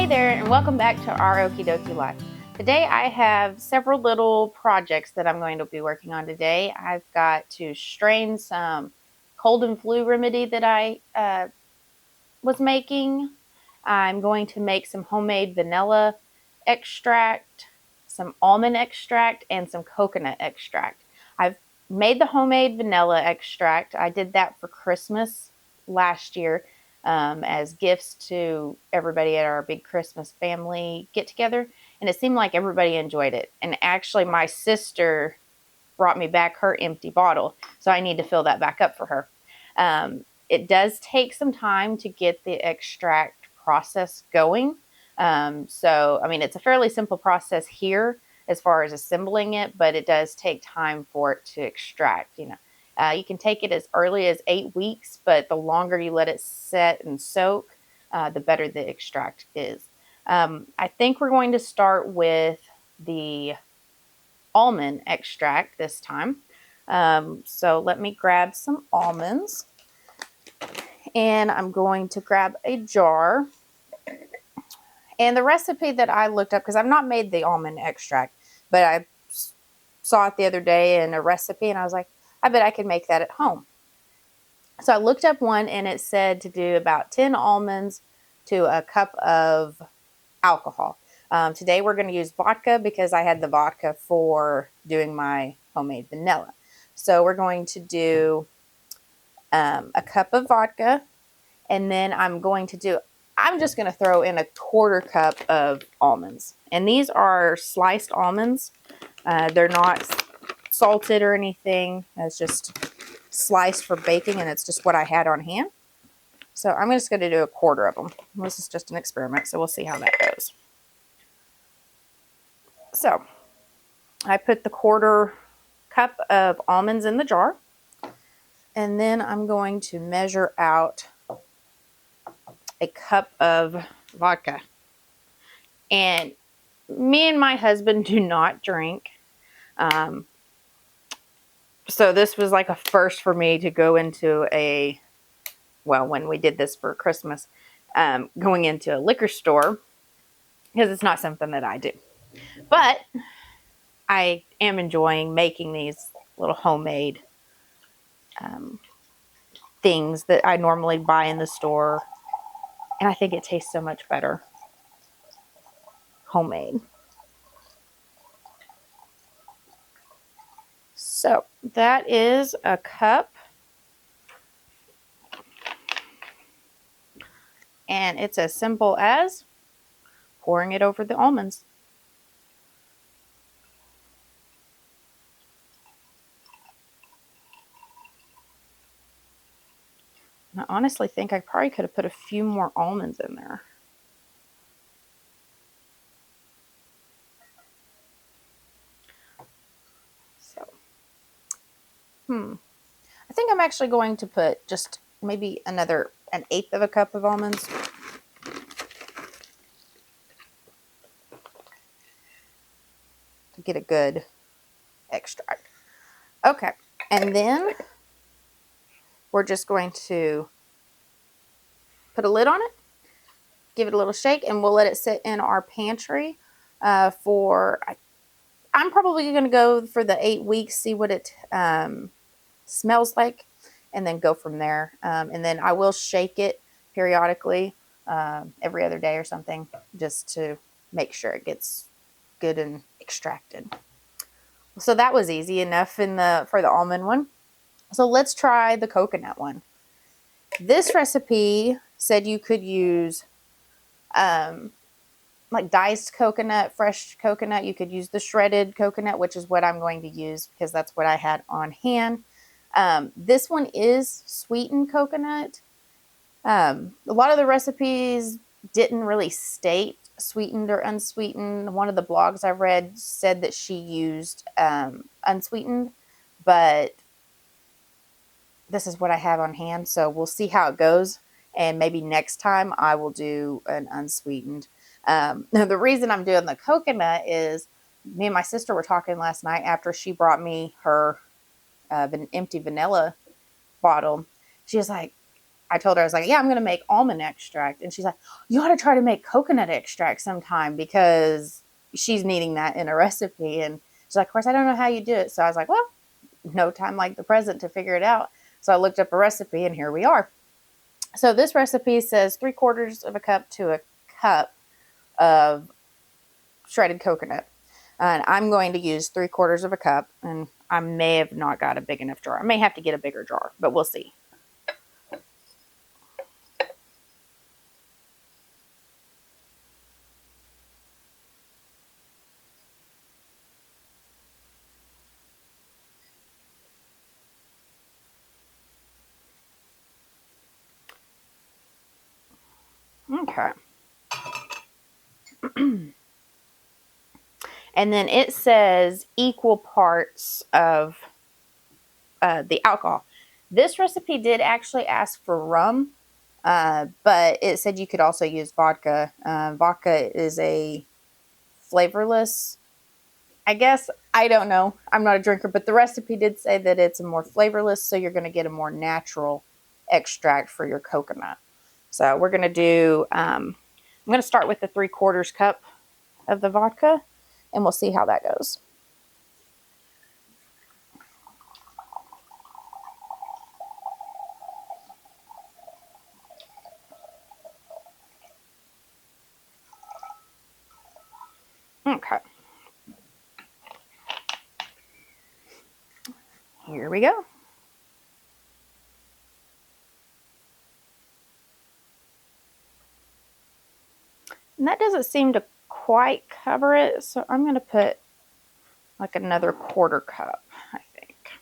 Hey there, and welcome back to Our Okie Dokie Life. Today I have several little projects that I'm going to be working on today. I've got to strain some cold and flu remedy that I was making. I'm going to make some homemade vanilla extract, some almond extract, and some coconut extract. I've made the homemade vanilla extract. I did that for Christmas last year as gifts to everybody at our big Christmas family get together. And it seemed like everybody enjoyed it. And actually, my sister brought me back her empty bottle. So I need to fill that back up for her. It does take some time to get the extract process going. It's a fairly simple process here as far as assembling it, but it does take time for it to extract. You can take it as early as 8 weeks, but the longer you let it set and soak, the better the extract is. I think we're going to start with the almond extract this time. So let me grab some almonds, and I'm going to grab a jar. And the recipe that I looked up, because I've not made the almond extract, but I saw it the other day in a recipe, and I was like, I bet I could make that at home. So I looked up one, and it said to do about 10 almonds to a cup of alcohol. Today we're going to use vodka because I had the vodka for doing my homemade vanilla. So we're going to do a cup of vodka, and then I'm just going to throw in a quarter cup of almonds. And these are sliced almonds. They're not salted or anything. It's just sliced for baking, and it's just what I had on hand. So I'm just going to do a quarter of them. This is just an experiment, so we'll see how that goes. So I put the quarter cup of almonds in the jar, and then I'm going to measure out a cup of vodka. And me and my husband do not drink. So this was like a first for me to go into when we did this for Christmas, going into a liquor store, because it's not something that I do. But I am enjoying making these little homemade things that I normally buy in the store. And I think it tastes so much better homemade. So that is a cup. And it's as simple as pouring it over the almonds. I honestly think I probably could have put a few more almonds in there. So, I think I'm actually going to put just maybe an eighth of a cup of almonds. To get a good extract. Okay, and then we're just going to put a lid on it, give it a little shake, and we'll let it sit in our pantry for, I'm probably going to go for the 8 weeks, see what it smells like, and then go from there. And then I will shake it periodically, every other day or something, just to make sure it gets good and extracted. So that was easy enough for the almond one. So let's try the coconut one. This recipe said you could use like diced coconut, fresh coconut. You could use the shredded coconut, which is what I'm going to use because that's what I had on hand. This one is sweetened coconut. A lot of the recipes didn't really state sweetened or unsweetened. One of the blogs I read said that she used unsweetened, but this is what I have on hand, so we'll see how it goes, and maybe next time I will do an unsweetened. The reason I'm doing the coconut is me and my sister were talking last night after she brought me her empty vanilla bottle. She was like, I told her, I was like, yeah, I'm going to make almond extract. And she's like, you ought to try to make coconut extract sometime because she's needing that in a recipe. And she's like, of course, I don't know how you do it. So I was like, well, no time like the present to figure it out. So I looked up a recipe and here we are. So this recipe says 3/4 of a cup to a cup of shredded coconut. And I'm going to use 3/4 of a cup. And I may have not got a big enough jar. I may have to get a bigger jar, but we'll see. Okay. And then it says equal parts of the alcohol. This recipe did actually ask for rum, but it said you could also use vodka. Vodka is a flavorless, I guess. I don't know. I'm not a drinker, but the recipe did say that it's a more flavorless, so you're going to get a more natural extract for your coconut. So we're going to do, I'm going to start with the 3/4 cup of the vodka, and we'll see how that goes. Okay. Here we go. And that doesn't seem to quite cover it, so I'm going to put like another 1/4 cup, I think.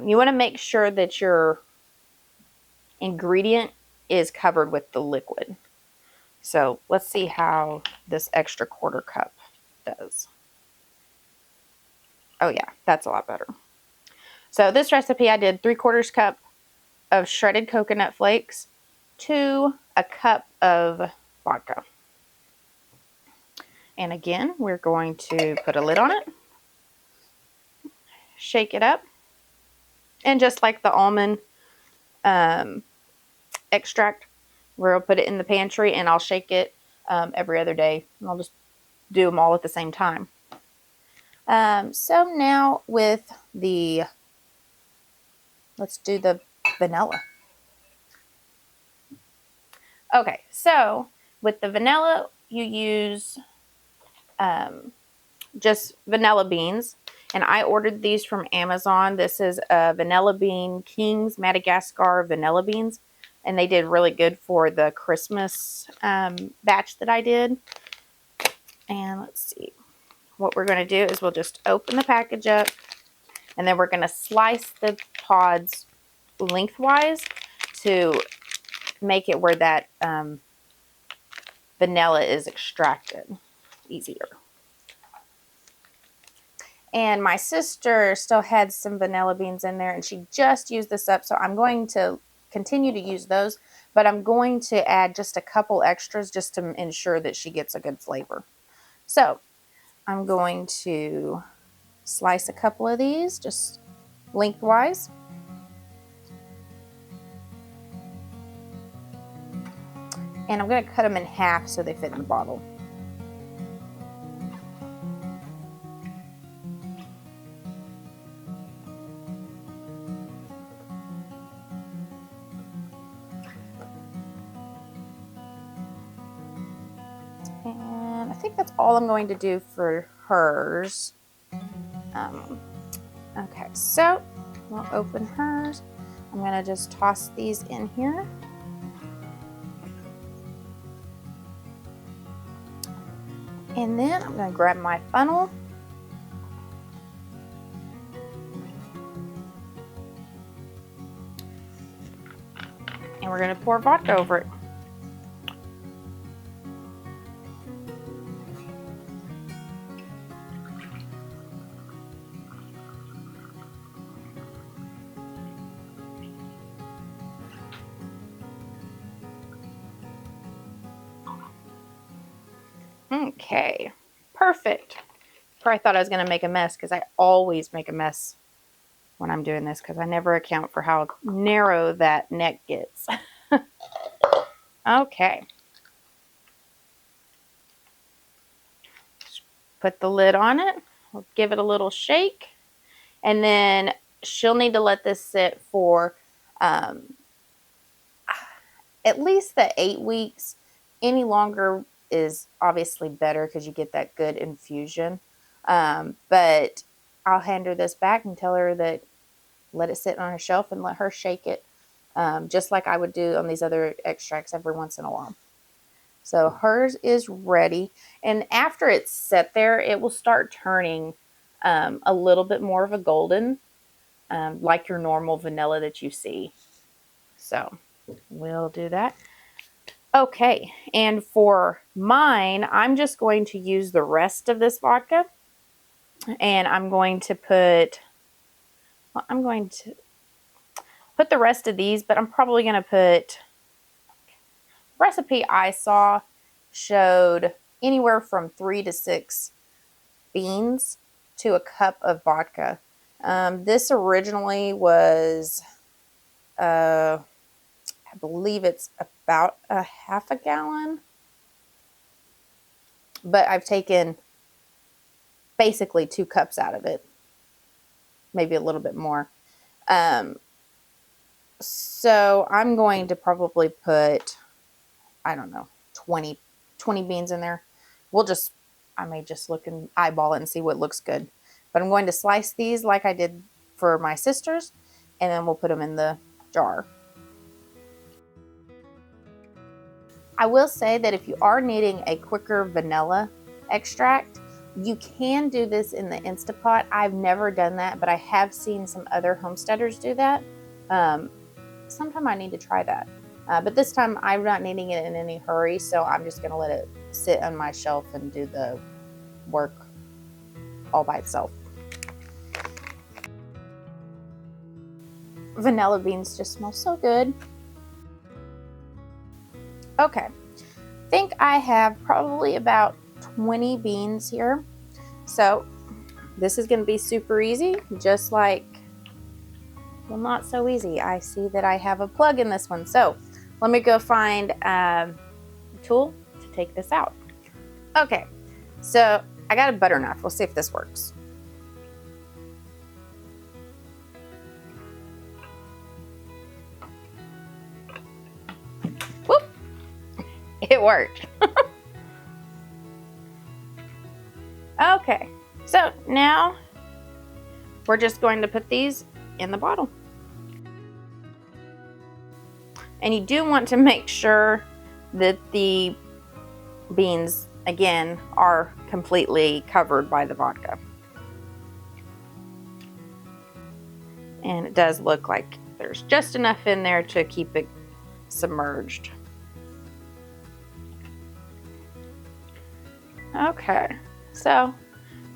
You want to make sure that your ingredient is covered with the liquid. So let's see how this extra 1/4 cup does. Oh yeah, that's a lot better. So this recipe I did 3/4 cup of shredded coconut flakes to a cup of vodka. And again, we're going to put a lid on it, shake it up, and just like the almond extract, we'll put it in the pantry and I'll shake it every other day. And I'll just do them all at the same time. So now with the, let's do the vanilla. Okay, so with the vanilla, you use just vanilla beans. And I ordered these from Amazon. This is a Vanilla Bean King's Madagascar vanilla beans. And they did really good for the Christmas batch that I did. And let's see. What we're going to do is we'll just open the package up. And then we're going to slice the pods lengthwise to make it where that vanilla is extracted easier. And my sister still had some vanilla beans in there and she just used this up. So I'm going to continue to use those, but I'm going to add just a couple extras just to ensure that she gets a good flavor. So I'm going to slice a couple of these just lengthwise. And I'm going to cut them in half so they fit in the bottle. And I think that's all I'm going to do for hers. Okay, so we'll open hers. I'm going to just toss these in here. And then I'm going to grab my funnel. And we're going to pour vodka over it. Okay, perfect. Probably thought I was going to make a mess because I always make a mess when I'm doing this because I never account for how narrow that neck gets. Okay. Put the lid on it. We'll give it a little shake. And then she'll need to let this sit for at least the 8 weeks. Any longer is obviously better because you get that good infusion. But I'll hand her this back and tell her that let it sit on her shelf and let her shake it, just like I would do on these other extracts every once in a while. So hers is ready. And after it's set there, it will start turning a little bit more of a golden, like your normal vanilla that you see. So we'll do that. Okay, and for mine, I'm just going to use the rest of this vodka. And I'm going to put the rest of these, but I'm probably going to put, recipe I saw showed anywhere from 3 to 6 beans to a cup of vodka. This originally was, I believe it's about a half a gallon, but I've taken basically 2 cups out of it, maybe a little bit more. So I'm going to probably put, I don't know, 20 beans in there. I may just look and eyeball it and see what looks good. But I'm going to slice these like I did for my sisters, and then we'll put them in the jar. I will say that if you are needing a quicker vanilla extract, you can do this in the Instapot. I've never done that, but I have seen some other homesteaders do that. Sometime I need to try that. But this time I'm not needing it in any hurry, so I'm just going to let it sit on my shelf and do the work all by itself. Vanilla beans just smell so good. Okay, I think I have probably about 20 beans here. So this is going to be super easy, just like, well, not so easy. I see that I have a plug in this one. So let me go find a tool to take this out. Okay, so I got a butter knife. We'll see if this works. Whoop! It worked. Okay, so now we're just going to put these in the bottle. And you do want to make sure that the beans, again, are completely covered by the vodka. And it does look like there's just enough in there to keep it submerged. Okay, so I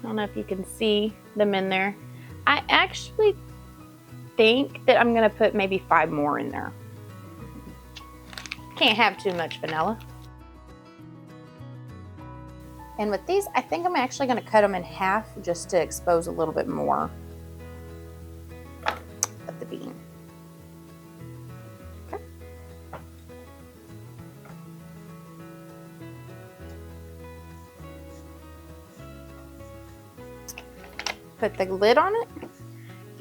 don't know if you can see them in there. I actually think that I'm going to put maybe 5 more in there. Can't have too much vanilla. And with these, I think I'm actually going to cut them in half just to expose a little bit more of the bean. Okay. Put the lid on it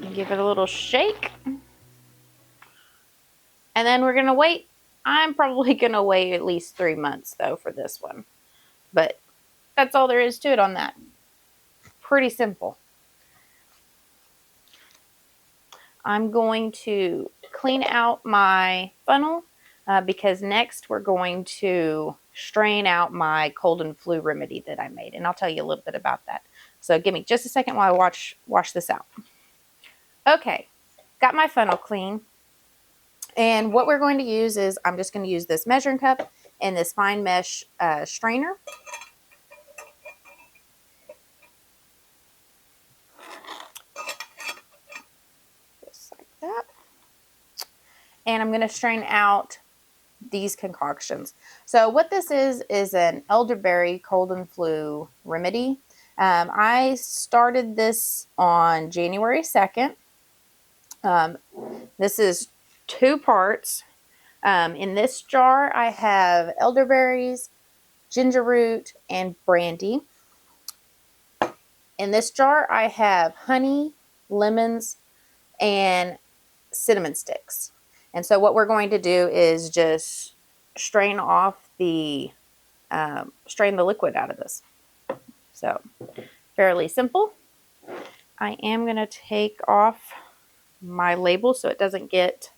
and give it a little shake. And then we're going to wait. I'm probably going to wait at least 3 months though for this one. But that's all there is to it on that. Pretty simple. I'm going to clean out my funnel because next we're going to strain out my cold and flu remedy that I made. And I'll tell you a little bit about that. So give me just a second while I wash this out. Okay, got my funnel clean. And what we're going to use is, I'm just going to use this measuring cup and this fine mesh strainer. Just like that. And I'm going to strain out these concoctions. So what this is an elderberry cold and flu remedy. I started this on January 2nd. Um, this is 2 parts. In this jar, I have elderberries, ginger root, and brandy. In this jar, I have honey, lemons, and cinnamon sticks. And so what we're going to do is just strain the liquid out of this. So fairly simple. I am going to take off my label so it doesn't get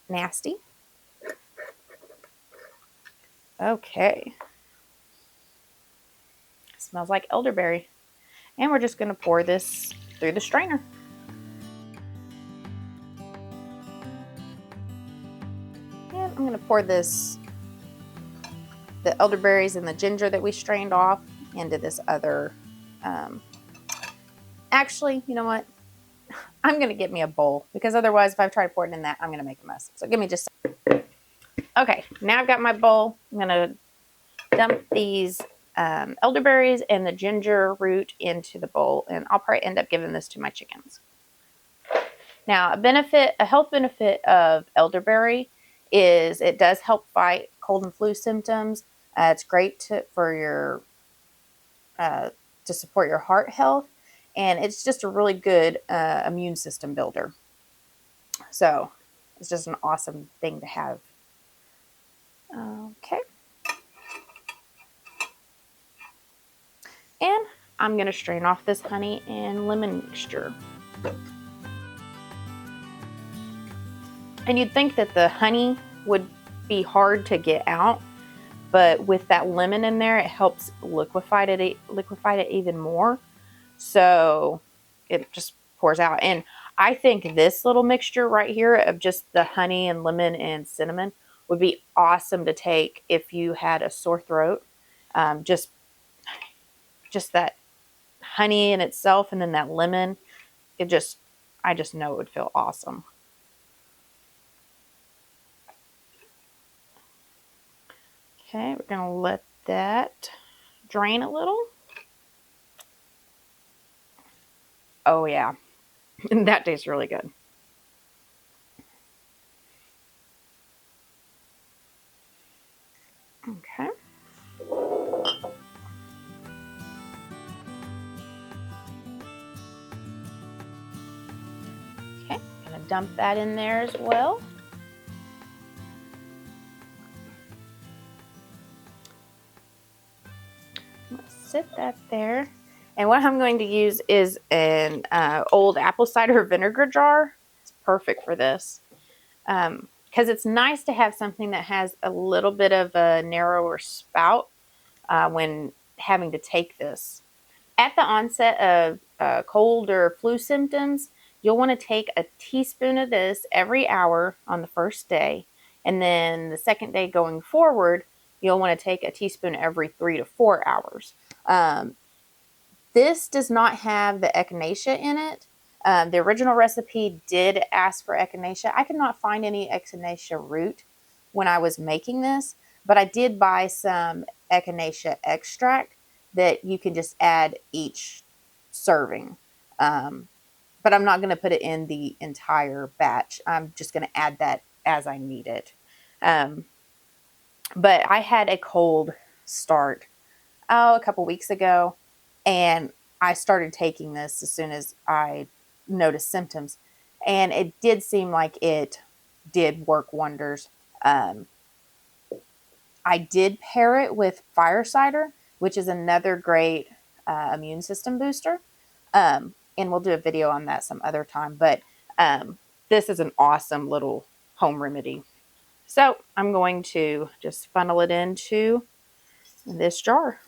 nasty. Okay. Smells like elderberry. And we're just going to pour this through the strainer. And I'm going to pour the elderberries and the ginger that we strained off into this other. Actually, you know what? I'm going to get me a bowl, because otherwise if I try to pour it in that, I'm going to make a mess. So give me just a second. Okay, now I've got my bowl. I'm going to dump these elderberries and the ginger root into the bowl, and I'll probably end up giving this to my chickens. Now, a health benefit of elderberry is it does help fight cold and flu symptoms. It's great to support your heart health, and it's just a really good immune system builder. So it's just an awesome thing to have. Okay. And I'm going to strain off this honey and lemon mixture. And you'd think that the honey would be hard to get out, but with that lemon in there, it helps liquefy it even more. So it just pours out. And I think this little mixture right here of just the honey and lemon and cinnamon would be awesome to take if you had a sore throat. Just that honey in itself and then that lemon, I just know it would feel awesome. Okay, we're gonna let that drain a little. Oh yeah, that tastes really good. Okay. Okay, gonna dump that in there as well. Let's sit that there. And what I'm going to use is an old apple cider vinegar jar. It's perfect for this. Because it's nice to have something that has a little bit of a narrower spout when having to take this. At the onset of cold or flu symptoms, you'll want to take a teaspoon of this every hour on the first day. And then the second day going forward, you'll want to take a teaspoon every 3 to 4 hours. This does not have the echinacea in it. The original recipe did ask for echinacea. I could not find any echinacea root when I was making this, but I did buy some echinacea extract that you can just add each serving. But I'm not going to put it in the entire batch. I'm just going to add that as I need it. But I had a cold start a couple weeks ago, and I started taking this as soon as I noticed symptoms, and it did seem like it did work wonders. I did pair it with fire cider, which is another great immune system booster, and we'll do a video on that some other time, but this is an awesome little home remedy. So I'm going to just funnel it into this jar.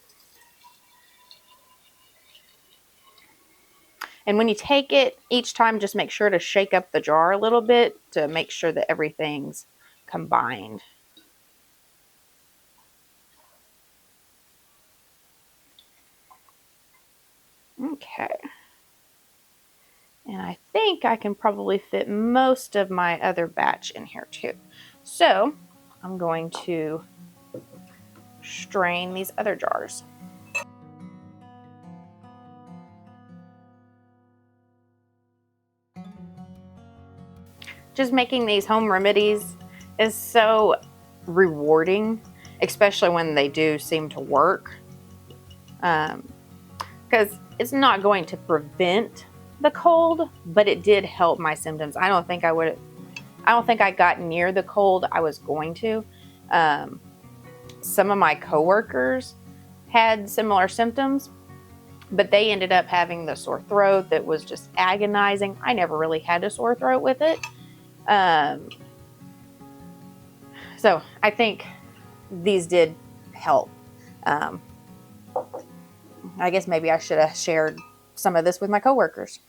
And when you take it, each time just make sure to shake up the jar a little bit to make sure that everything's combined. Okay. And I think I can probably fit most of my other batch in here too. So I'm going to strain these other jars. just making these home remedies is so rewarding, especially when they do seem to work. Because it's not going to prevent the cold, but it did help my symptoms. I don't think I got near the cold I was going to. Some of my coworkers had similar symptoms, but they ended up having the sore throat that was just agonizing. I never really had a sore throat with it. So I think these did help. I guess maybe I should have shared some of this with my coworkers.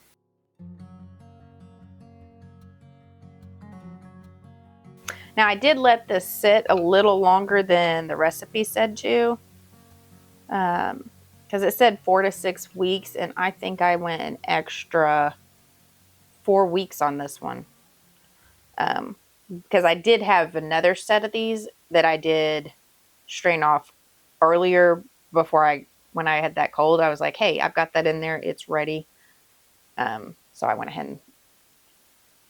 Now I did let this sit a little longer than the recipe said to, because it said 4 to 6 weeks, and I think I went an extra 4 weeks on this one. Because I did have another set of these that I did strain off earlier when I had that cold. I was like, hey, I've got that in there. It's ready. So I went ahead and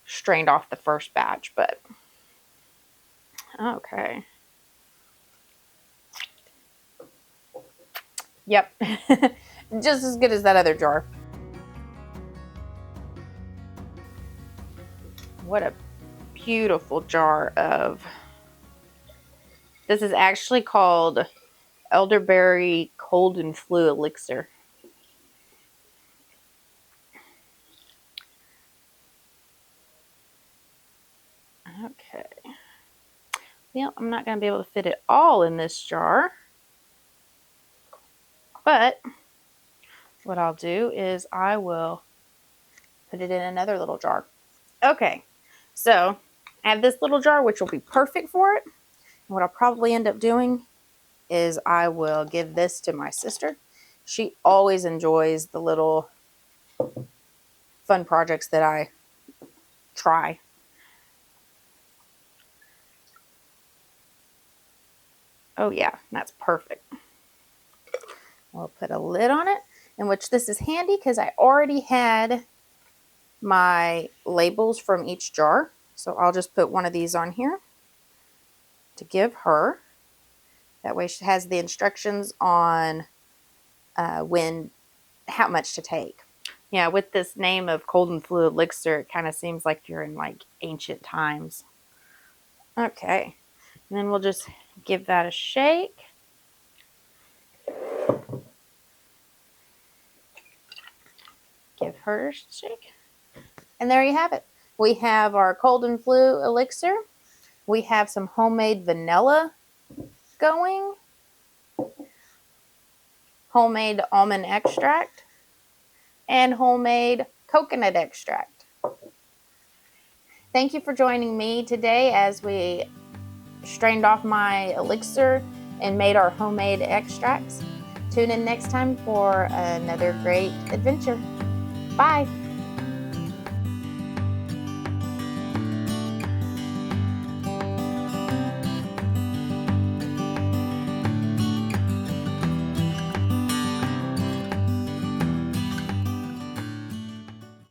strained off the first batch, but okay. Yep. Just as good as that other jar. What a beautiful jar of, this is actually called elderberry cold and flu elixir. Okay. Well, I'm not going to be able to fit it all in this jar, but what I'll do is I will put it in another little jar. Okay, so I have this little jar, which will be perfect for it. What I'll probably end up doing is I will give this to my sister. She always enjoys the little fun projects that I try. Oh yeah, that's perfect. We'll put a lid on it, in which this is handy because I already had my labels from each jar. So I'll just put one of these on here to give her. That way she has the instructions on how much to take. Yeah, with this name of cold and flu elixir, it kind of seems like you're in like ancient times. Okay, and then we'll just give that a shake. Give her a shake. And there you have it. We have our cold and flu elixir. We have some homemade vanilla going. Homemade almond extract. And homemade coconut extract. Thank you for joining me today as we strained off my elixir and made our homemade extracts. Tune in next time for another great adventure. Bye.